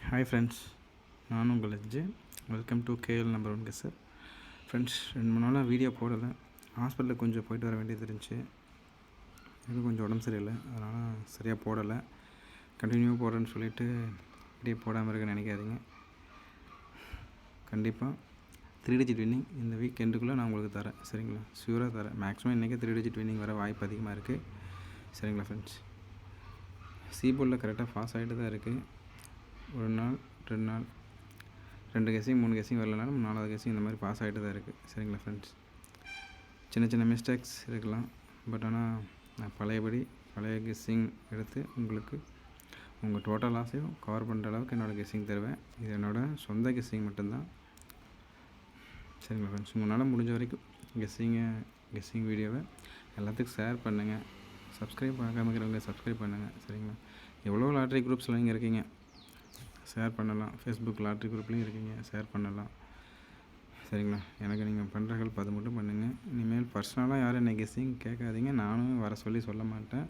Hi friends, நான் உங்கள் Ejju. Welcome to KL number 1 guesser. Friends, 2-3 நாளாக வீடியோ போடலை. ஹாஸ்பிட்டலுக்கு கொஞ்சம் போயிட்டு வர வேண்டியது இருந்துச்சு. எனக்கு கொஞ்சம் உடம்பு சரியில்லை, அதனால் சரியாக போடலை. கண்டினியூவாக போடுறேன்னு சொல்லிவிட்டு வீடியோ போடாமல் இருக்க நினைக்காதீங்க. கண்டிப்பாக 3 டிஜிட் வின்னிங் இந்த வீக் எண்டுக்குள்ளே நான் உங்களுக்கு தரேன், சரிங்களா? ஷூராக தரேன். மேக்ஸிமம் இன்றைக்கி 3 டிஜிட் வின்னிங் வர வாய்ப்பு அதிகமாக இருக்குது, சரிங்களா ஃப்ரெண்ட்ஸ்? சீபோர்டில் கரெக்டாக பாஸ் ஆகிட்டு தான் இருக்குது. ஒரு நாள் 2 நாள் 2 கெஸ்ஸிங் 3 கெஸ்ஸிங் வரலனாலும் 4வது கெஸ்ஸிங் இந்த மாதிரி பாஸ் ஆகிட்டு தான் இருக்குது, சரிங்களா ஃப்ரெண்ட்ஸ்? சின்ன மிஸ்டேக்ஸ் இருக்கலாம், பட் ஆனால் நான் பழைய கெஸ்ஸிங் எடுத்து உங்களுக்கு உங்கள் டோட்டல் லாஸையும் கவர் பண்ணுற அளவுக்கு என்னோடய கெஸ்ஸிங் தருவேன். இது என்னோடய சொந்த கெஸ்ஸிங் மட்டும்தான், சரிங்களா ஃப்ரெண்ட்ஸ்? உங்களால் முடிஞ்ச வரைக்கும் கெஸ்ஸிங் வீடியோவை எல்லாத்துக்கும் ஷேர் பண்ணுங்கள். சப்ஸ்கிரைப் ஆகாமல் இருக்கிறவங்க சப்ஸ்கிரைப் பண்ணுங்கள், சரிங்களா? எவ்வளோ லாட்ரி குரூப்ஸில் நீங்கள் இருக்கீங்க, ஷேர் பண்ணலாம். ஃபேஸ்புக் லாட்ரி குரூப்லேயும் இருக்கீங்க, ஷேர் பண்ணலாம், சரிங்களா? எனக்கு நீங்கள் பண்ணுற ஹெல்ப் அது மட்டும் பண்ணுங்கள். இனிமேல் பர்சனலாக யாரும் என்னை கெஸ்ஸிங் கேட்காதீங்க. நானும் வர சொல்ல மாட்டேன்.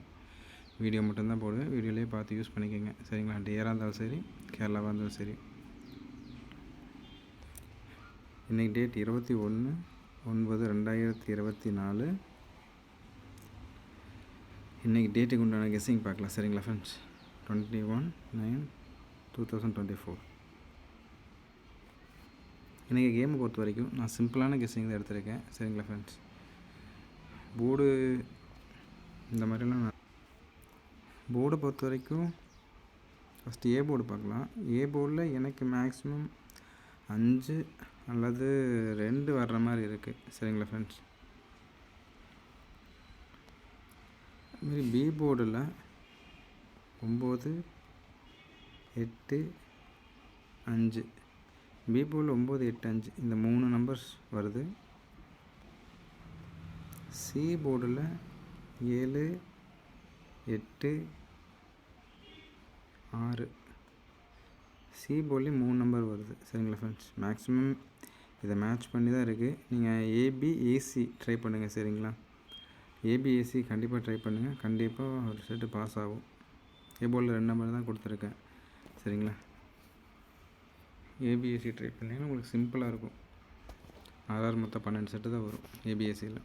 வீடியோ மட்டும்தான் போடுவேன். வீடியோலேயே பார்த்து யூஸ் பண்ணிக்கோங்க, சரிங்களா? டியராக இருந்தாலும் சரி, கேரளாவாக இருந்தாலும் சரி. இன்றைக்கி டேட் 21/9/2024. இன்றைக்கி டேட்டுக்கு உண்டான கெஸ்ஸிங் பார்க்கலாம், சரிங்களா ஃப்ரெண்ட்ஸ்? 21/9/2024. இன்றைக்கி கேமை பொறுத்த வரைக்கும் நான் சிம்பிளான கெஸ்ஸிங் தான் எடுத்திருக்கேன், சரிங்களா ஃப்ரெண்ட்ஸ்? போர்டு இந்த மாதிரிலாம் போர்டை பொறுத்த வரைக்கும் ஃபஸ்ட்டு ஏ போர்டு பார்க்கலாம். ஏ போர்டில் எனக்கு மேக்ஸிமம் 5 அல்லது 2 வர்ற மாதிரி இருக்குது, சரிங்களா ஃப்ரெண்ட்ஸ்? அதுமாரி பி போர்டில் 9, 8, 5. பி போர்டில் 9, 8, 5 இந்த 3 நம்பர்ஸ் வருது. சி போர்டில் 7, 8, 6. சி போர்ட்லேயும் 3 நம்பர் வருது, சரிங்களா ஃப்ரெண்ட்ஸ்? மேக்ஸிமம் இதை மேட்ச் பண்ணி தான் இருக்குது. நீங்கள் ஏபிஏசி ட்ரை பண்ணுங்கள், சரிங்களா? ஏபிஏசி கண்டிப்பாக ட்ரை பண்ணுங்கள். கண்டிப்பாக ஒரு செட்டு பாஸ் ஆகும். ஏ போர்டில் 2 நம்பர் தான் கொடுத்துருக்கேன், சரிங்களா? ஏபிஎஸ்சி ட்ரை பண்ணிங்கன்னா உங்களுக்கு சிம்பிளாக இருக்கும். ஆர்ஆர் மொத்தம் 12 செட்டு தான் வரும் ஏபிஎஸ்சியில்.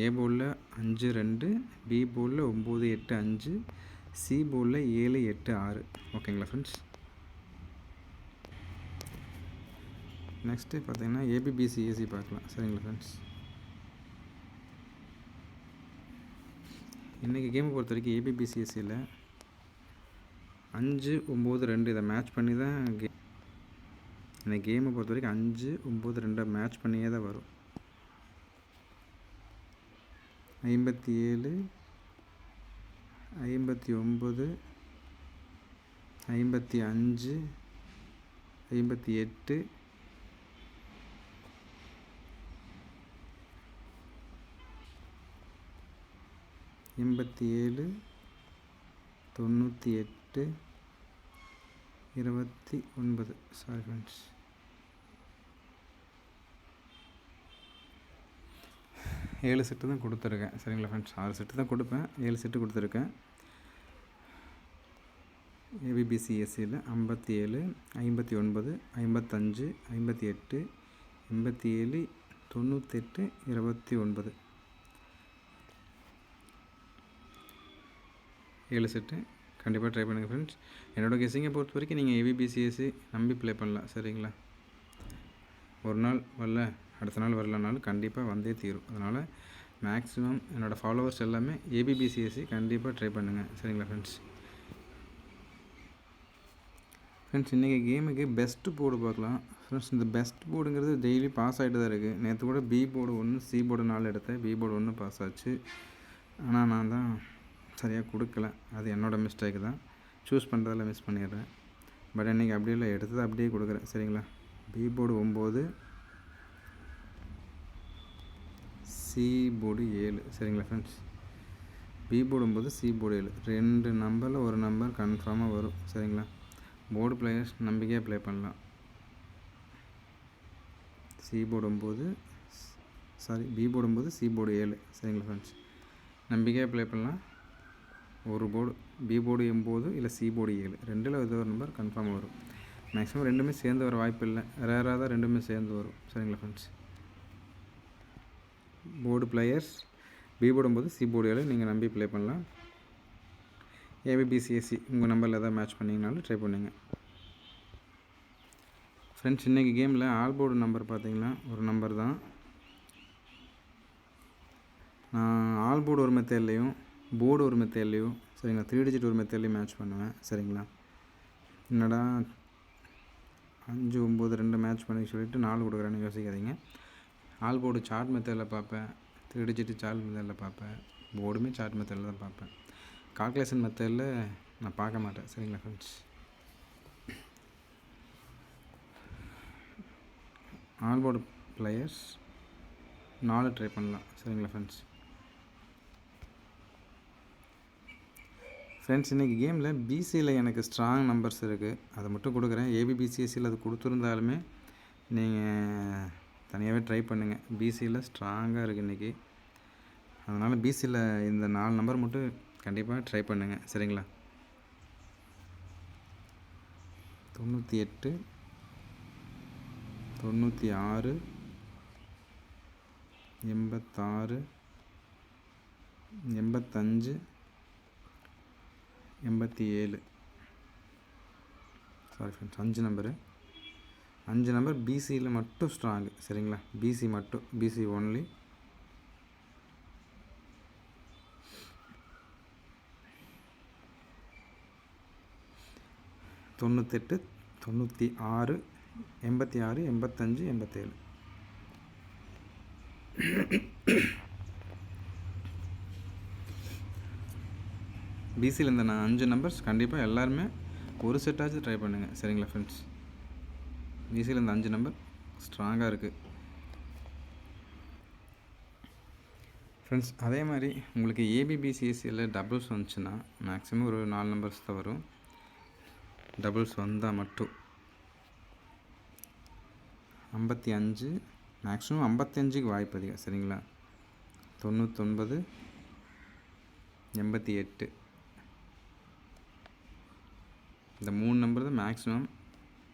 ஏ போர்டில் 5, 2, பி போர்டில் 9, 8, 5, சி போர்டில் 7, 8, 6. ஓகேங்களா ஃப்ரெண்ட்ஸ்? நெக்ஸ்ட்டு பார்த்தீங்கன்னா ஏபிபிசிஏசி பார்க்கலாம், சரிங்களா ஃப்ரெண்ட்ஸ்? இன்றைக்கி கேமை பொறுத்த வரைக்கும் ஏபிபிசிஎஸ்சியில் 5, 9, 2 இதை மேட்ச் பண்ணி தான் இன்றைக்கி கேமை பொறுத்த வரைக்கும் 5, 9, 2 மேட்ச் பண்ணியே தான் வரும். 57, 59, 55, 58, 87, 98, 29. சாரி ஃப்ரெண்ட்ஸ், 7 செட்டு தான் கொடுத்துருக்கேன், சரிங்களா ஃப்ரெண்ட்ஸ்? 6 செட்டு தான் கொடுப்பேன், 7 செட்டு கொடுத்துருக்கேன். ஏபிபிசிஎஸ்சியில் 57, 59, 55, 58, 87, 98, 29. 7 செட்டு கண்டிப்பாக ட்ரை பண்ணுங்கள் ஃப்ரெண்ட்ஸ். என்னோடய கெஸ்ஸிங்கை பொறுத்த வரைக்கும் நீங்கள் ஏபிபிசிஎஸ்சி நம்பி ப்ளே பண்ணலாம், சரிங்களா? ஒரு நாள் வரல, அடுத்த நாள் வரலனாலும் கண்டிப்பாக வந்தே தீரும். அதனால் மேக்ஸிமம் என்னோடய ஃபாலோவர்ஸ் எல்லாமே ஏபிபிசிஎஸ்சி கண்டிப்பாக ட்ரை பண்ணுங்கள், சரிங்களா ஃப்ரெண்ட்ஸ்? இன்றைக்கி கேமுக்கு பெஸ்ட்டு போர்டு பார்க்கலாம் ஃப்ரெண்ட்ஸ். இந்த பெஸ்ட் போர்டுங்கிறது டெய்லி பாஸ் ஆகிட்டு தான் இருக்குது. நேற்று கூட பி போர்டு 1, சி போர்டு 4 எடுத்தேன். பி போர்டு 1 பாஸ் ஆச்சு. ஆனால் நான் தான் சரியாக கொடுக்கல. அது என்னோடய மிஸ்டேக்கு தான். சூஸ் பண்ணுறதில் மிஸ் பண்ணிடுறேன். பட் இன்றைக்கி அப்படியே இல்லை, எடுத்தது அப்படியே கொடுக்குறேன், சரிங்களா? பி போர்டு 9, சி போர்டு 7, சரிங்களா friends? B board 9, C board 7 2 நம்பரில் ஒரு நம்பர் கன்ஃபார்மாக வரும், சரிங்களா? போர்டு பிளேயர்ஸ் நம்பிக்கையாக ப்ளே பண்ணலாம். பி போர்டு 9, சி போர்டு 7, சரிங்களா ஃப்ரெண்ட்ஸ்? நம்பிக்கையாக ப்ளே பண்ணலாம். ஒரு போர்டு பி போர்டு 9 இல்லை சி போர்டு 7 ரெண்டில் ஏதோ ஒரு நம்பர் கன்ஃபார்ம் வரும். மேக்ஸிமம் ரெண்டுமே சேர்ந்து வர வாய்ப்பு இல்லை, ரேராக தான் ரெண்டுமே சேர்ந்து வரும். சரிங்களா friends? Board players B board 9 C board 7 நீங்கள் நம்பி ப்ளே பண்ணலாம். ஏபிபிசிஎஸ்சி உங்கள் நம்பரில் எதாவது மேட்ச் பண்ணிங்கனாலும் ட்ரை பண்ணுங்க ஃப்ரெண்ட்ஸ். இன்றைக்கி கேமில் ஆல் போர்டு நம்பர் பார்த்தீங்கன்னா ஒரு நம்பர் தான். நான் ஆல் போர்டு ஒரு மெத்தேட்லேயும் போர்டு ஒரு மெத்தேட்லேயும் சரிங்களா 3 டிஜிட் ஒரு மெத்தேட்லேயும் மேட்ச் பண்ணுவேன். சரிங்களா? என்னடா 5 9 2 மேட்ச் பண்ணி சொல்லிவிட்டு 4 கொடுக்குறேன்னு யோசிக்காதீங்க. ஆல் போர்டு சார்ட் மெத்தடில் பார்ப்பேன், 3 டிஜிட் சார்ட் மெத்தடில் பார்ப்பேன், போர்டுமே சார்ட் மெத்தடில் தான் பார்ப்பேன். கால்குலேஷன் மெத்தடில் நான் பார்க்க மாட்டேன். சரிங்களா friends? All board players 4 try பண்ணலாம். சரிங்களா ஃப்ரெண்ட்ஸ்? ஃப்ரெண்ட்ஸ் இன்றைக்கி கேமில் பிசியில் எனக்கு ஸ்ட்ராங் நம்பர்ஸ் இருக்குது, அதை மட்டும் கொடுக்குறேன். ஏபிபிசிஎஸ்சியில் அது கொடுத்துருந்தாலுமே நீங்கள் தனியாகவே ட்ரை பண்ணுங்கள். பிசியில் ஸ்ட்ராங்காக இருக்குது இன்றைக்கி, அதனால் பிசியில் இந்த 4 நம்பர் மட்டும் கண்டிப்பாக ட்ரை பண்ணுங்கள். சரிங்களா? 98 96 86 85 87 சாரி ஃப்ரெண்ட்ஸ் 5 நம்பர் பிசியில் மட்டும் ஸ்ட்ராங்கு. சரிங்களா? பிசி மட்டும், பிசி ஒன்லி. தொண்ணூத்தெட்டு 96 86 85 87 பிசியில் இந்த 5 நம்பர்ஸ் கண்டிப்பாக எல்லாருமே ஒரு செட்டாச்சும் ட்ரை பண்ணுங்கள். சரிங்களா ஃப்ரெண்ட்ஸ்? பிசியில் இந்த 5 நம்பர் ஸ்ட்ராங்காக இருக்குது ஃப்ரெண்ட்ஸ். அதே மாதிரி உங்களுக்கு ஏபிபிசிஎஸ்சியில் டபுள்ஸ் வந்துச்சுன்னா மேக்ஸிமம் ஒரு 4 நம்பர்ஸ் தான் வரும். டபுள்ஸ் வந்தால் மட்டும் 55 மேக்ஸிமம் 55க்கு வாய்ப்பு அதிகம். சரிங்களா? 99 88 இந்த 3 நம்பர் தான் மேக்ஸிமம்.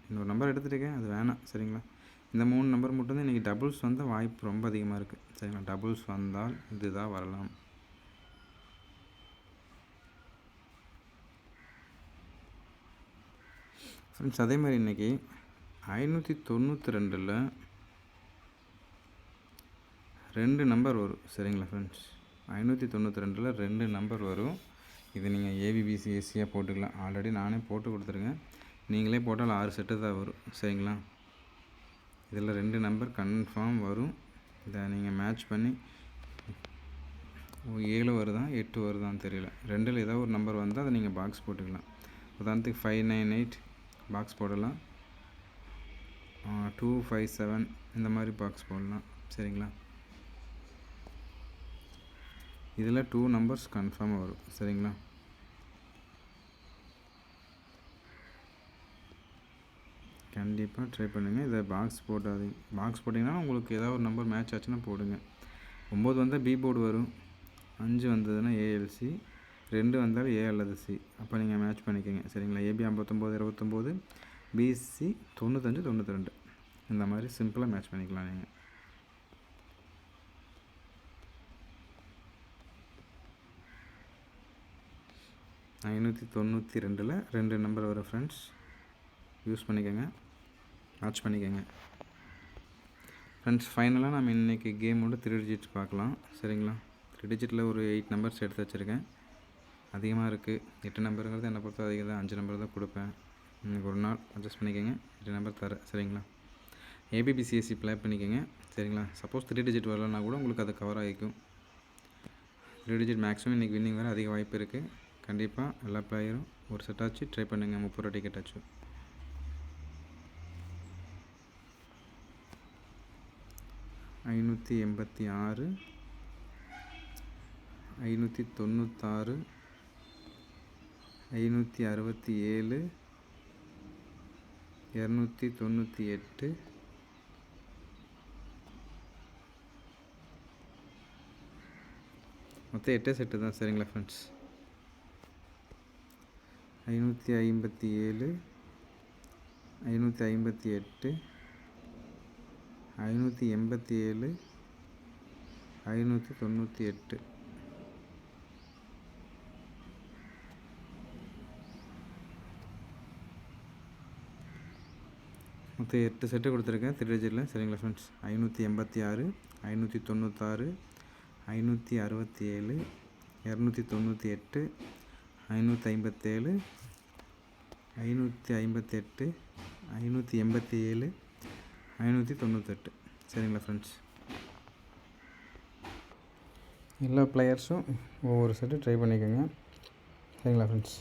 இன்னொரு நம்பர் எடுத்துகிட்ருக்கேன், அது வேணாம். சரிங்களா? இந்த 3 நம்பர் மட்டும்தான் இன்றைக்கி டபுள்ஸ் வந்தால் வாய்ப்பு ரொம்ப அதிகமாக இருக்குது. சரிங்களா? டபுள்ஸ் வந்தால் இதுதான் வரலாம். ஃப்ரெண்ட்ஸ் அதே மாதிரி இன்றைக்கி 592ல் 2 நம்பர் வரும். சரிங்களா ஃப்ரெண்ட்ஸ்? 592ல் 2 நம்பர் வரும். இது நீங்கள் ஏபிபிசிஎஸ்சியாக போட்டுக்கலாம். ஆல்ரெடி நானே போட்டு கொடுத்துருங்க, நீங்களே போட்டால் 6 செட்டு தான் வரும். சரிங்களா? இதில் 2 நம்பர் கன்ஃபார்ம் வரும். இதை நீங்கள் மேட்ச் பண்ணி 7 வருதா 8 வருதான்னு தெரியல, 2ல் ஏதாவது ஒரு நம்பர் வந்தால் அதை நீங்கள் பாக்ஸ் போட்டுக்கலாம். உதாரணத்துக்கு 598 பாக்ஸ் போடலாம், 257 இந்த மாதிரி பாக்ஸ் போடலாம். சரிங்களா? இதில் 2 நம்பர்ஸ் கன்ஃபார்மாக வரும். சரிங்களா? கண்டிப்பாக ட்ரை பண்ணுங்கள். இதை பாக்ஸ் போட்டாதீங்க. பாக்ஸ் போட்டிங்கன்னா உங்களுக்கு ஏதாவது ஒரு நம்பர் மேட்ச் ஆச்சுன்னா போடுங்க. 9 வந்தால் பி போர்டு வரும், 5 வந்ததுன்னா ஏஎல்சி, 2 வந்தாலும் ஏ அல்லது சி. அப்போ நீங்கள் மேட்ச் பண்ணிக்கோங்க. சரிங்களா? ஏபி 59 29, பிசி 95 92 இந்த மாதிரி சிம்பிளாக மேட்ச் பண்ணிக்கலாம் நீங்கள். ஐநூற்றி 92ல் 2 நம்பர் வரும் ஃப்ரெண்ட்ஸ், யூஸ் பண்ணிக்கோங்க, மேட்ச் பண்ணிக்கோங்க ஃப்ரெண்ட்ஸ். ஃபைனலாக நம்ம இன்றைக்கி கேமோட 3 டிஜிட்ஸ் பார்க்கலாம். சரிங்களா? 3 டிஜிட்டில் ஒரு 8 நம்பர்ஸ் எடுத்து வச்சுருக்கேன். அதிகமாக இருக்குது, 8 நம்பருங்கிறது என்னை பொறுத்த அதிகம் தான். 5 நம்பர் தான் கொடுப்பேன். இன்றைக்கி ஒரு நாள் அட்ஜஸ்ட் பண்ணிக்கோங்க, 8 நம்பர் தரேன். சரிங்களா? ஏபிபிசிஎஸ்சி ப்ளே பண்ணிக்கோங்க. சரிங்களா? சப்போஸ் 3 டிஜிட் வரலன்னா கூட உங்களுக்கு அது கவர் ஆகிக்கும். 3 டிஜிட் மேக்ஸிமம் இன்றைக்கி வின்னிங் வர அதிக வாய்ப்பு இருக்குது. கண்டிப்பாக எல்லா பிளேயரும் ஒரு செட்டாச்சு ட்ரை பண்ணுங்கள். 30 ரூபா டிக்கெட் ஆச்சு. 586 596 567 298 மொத்தம் 8 செட்டு தான். சரிங்களா ஃப்ரெண்ட்ஸ்? 557, 558, 587, 598. மொத்தம் 8 செட்டு கொடுத்துருக்கேன் 3 டிஜிட்டில். சரிங்களா ஃப்ரெண்ட்ஸ்? 586, 596, 567, 298, 557, 558, 587, 598. சரிங்களா ஃப்ரெண்ட்ஸ்? எல்லா பிளேயர்ஸும் ஒவ்வொரு செட்டு ட்ரை பண்ணிக்கோங்க. சரிங்களா ஃப்ரெண்ட்ஸ்?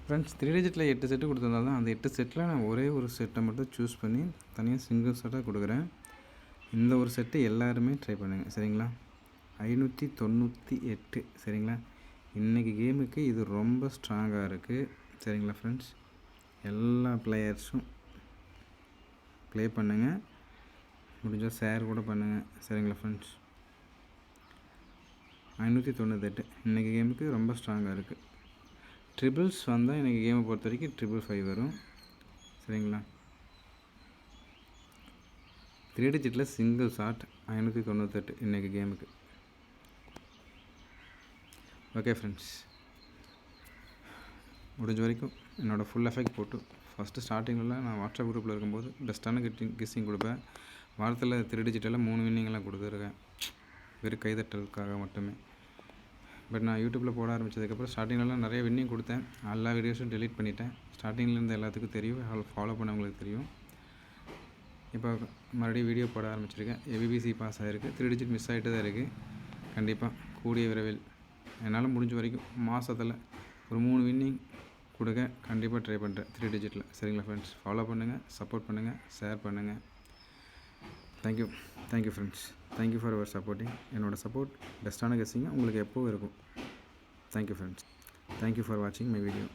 ஃப்ரெண்ட்ஸ் 3 டிஜிட்டில் 8 செட்டு கொடுத்துருந்தாலும் தான் அந்த 8 செட்டில் நான் ஒரே ஒரு செட்டை மட்டும் சூஸ் பண்ணி தனியாக சிங்கிள் செட்டாக கொடுக்குறேன். இந்த ஒரு செட்டு எல்லாருமே ட்ரை பண்ணுங்கள். சரிங்களா? 598. சரிங்களா? இன்றைக்கி கேமுக்கு இது ரொம்ப ஸ்ட்ராங்காக இருக்குது. சரிங்களா ஃப்ரெண்ட்ஸ்? எல்லா பிளேயர்ஸும் ப்ளே பண்ணுங்கள். முடிஞ்சால் ஷேர் கூட பண்ணுங்கள். சரிங்களா ஃப்ரெண்ட்ஸ்? 598 இன்றைக்கி கேமுக்கு ரொம்ப ஸ்ட்ராங்காக இருக்குது. ட்ரிபிள்ஸ் வந்தால் எனக்கு கேமை பொறுத்த வரைக்கும் 555 வரும். சரிங்களா? 3 டிஜிட்டில் சிங்கிள் ஷாட் 598 இன்றைக்கி கேமுக்கு. ஓகே ஃப்ரெண்ட்ஸ், முடிஞ்ச வரைக்கும் என்னோடய ஃபுல் எஃபெக்ட் போட்டு ஃபஸ்ட்டு ஸ்டார்டிங்கில் நான் வாட்ஸ்அப் குரூப்பில் இருக்கும்போது பெஸ்ட்டான கிஸ்ஸிங் கொடுப்பேன். வாரத்தில் 3 டிஜிட்டில் 3 வின்னிங்கெல்லாம் கொடுத்துருக்கேன், வெறும் கைதட்டலுக்காக மட்டுமே. பட் நான் யூடியூப்பில் போட ஆரம்பித்ததுக்கப்புறம் ஸ்டார்டிங்லலாம் நிறைய வின்னிங் கொடுத்தேன். எல்லா வீடியோஸும் டெலீட் பண்ணிட்டேன். ஸ்டார்டிங்லேருந்து எல்லாத்துக்கும் தெரியும், ஃபாலோ பண்ணவங்களுக்கு தெரியும். இப்போ மறுபடியும் வீடியோ போட ஆரம்பிச்சிருக்கேன். ஏபிபிசி பாஸ் ஆகிருக்கு, 3 டிஜிட் மிஸ் ஆகிட்டு தான் இருக்குது. கண்டிப்பாக கூடிய விரைவில் என்னால் முடிஞ்ச வரைக்கும் மாதத்தில் ஒரு 3 வின்னிங் கொடுக்க கண்டிப்பாக ட்ரை பண்ணுறேன் 3 டிஜிட்டில். சரிங்களா ஃப்ரெண்ட்ஸ்? ஃபாலோ பண்ணுங்கள், சப்போர்ட் பண்ணுங்கள், ஷேர் பண்ணுங்கள். Thank you friends. Thank you for your supporting. என்னோடய சப்போர்ட் பெஸ்ட்டான கெஸ்ஸிங்காக உங்களுக்கு எப்போவும் இருக்கும். Thank you friends. தேங்க்யூ ஃபார் வாட்சிங் மை வீடியோ.